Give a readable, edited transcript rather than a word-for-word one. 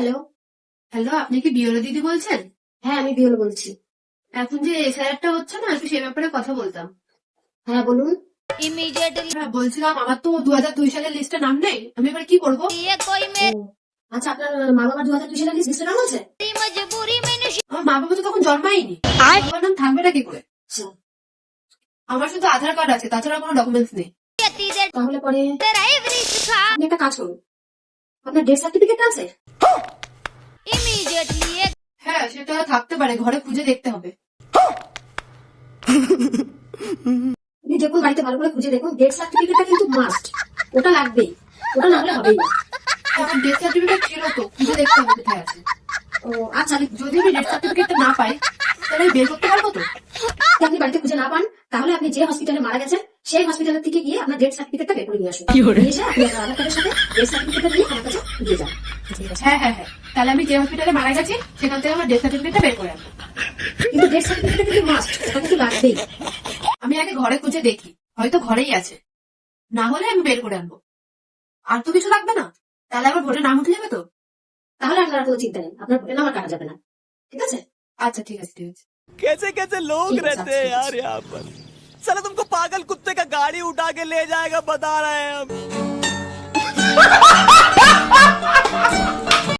Hello. Hello, আপনি কি বিওলা দিদি বলছেন? হ্যাঁ, আমি বিয়ল বলছি। এখন যে এসআইআরটা হচ্ছে না, একটু সে ব্যাপারে কথা বলতাম। হ্যাঁ, বলুন। হ্যাঁ, বলছিলাম আমার তো 2002 সালের লিস্টে নাম নেই, আমি এবার কি করবো? ও, আচ্ছা, আপনার মা বাবা 2002 সালের লিস্টে নাম আছে? আমার মা বাবা তো তখন জন্মায়নি, বাবার নাম থাকবে না কি করে? আচ্ছা, আমার শুধু আধার কার্ড আছে, তাছাড়া কোনো ডকুমেন্টস নেই। তাহলে পরে আপনি একটা কাজ করুন, আপনার ডেথ সার্টিফিকেট আছে? হ্যাঁ, সেটা থাকতে পারে, ঘরে খুঁজে দেখতে হবে। আপনি দেখুন, বাড়িতে ভালো করে খুঁজে দেখুন, ডেথ সার্টিফিকেটটা কিন্তু মাস্ট, ওটা লাগবেই, ওটা না হলে হবেই না। আমার ডেথ সার্টিফিকেট ছিল তো, খুঁজে দেখতে হবে কোথায় আছে। ও আচ্ছা, যদি আমি ডেথ সার্টিফিকেটটা না পাই, তাহলে আমি বের করতে পারবো তো? যদি আপনি বাড়িতে খুঁজে না পান, তাহলে আপনি যে হসপিটালে মারা গেছেন সেই হসপিটালের থেকে গিয়ে আপনার ডেথ সার্টিফিকেটটা বের করে নিয়ে আসুন। নিয়ে এসে আপনি আপনার আধার কার্ডের সাথে ডেথ সার্টিফিকেটটা নিয়ে আমার কাছে দিয়ে যান। ঠিক আছে? হ্যাঁ হ্যাঁ হ্যাঁ, তাহলে আমি যে হসপিটালে মারা গেছি সেখান থেকে আমার ডেথ সার্টিফিকেটটা বের করে আনবো। কিন্তু ডেথ সার্টিফিকেটটা কিন্তু মাস্ট, ওটা কিন্তু লাগবেই। আমি আগে ঘরে খুঁজে দেখি, হয়তো ঘরেই আছে, না হলে আমি বের করে আনবো। আর তো কিছু লাগবে না, তাহলে আমার ভোটে নাম উঠে যাবে তো? তাহলে আপনার আর কোনো চিন্তা নেই, আপনার ভোটের নাম আর কাটা যাবে না। ঠিক আছে? আচ্ছা ঠিক আছে ঠিক আছে। कैसे कैसे लोग ठीक है, रहते हैं ठीक है। यार यहाँ पर। साला तुमको पागल कुत्ते का गाड़ी उठा के ले जाएगा, बता रहे हैं हम।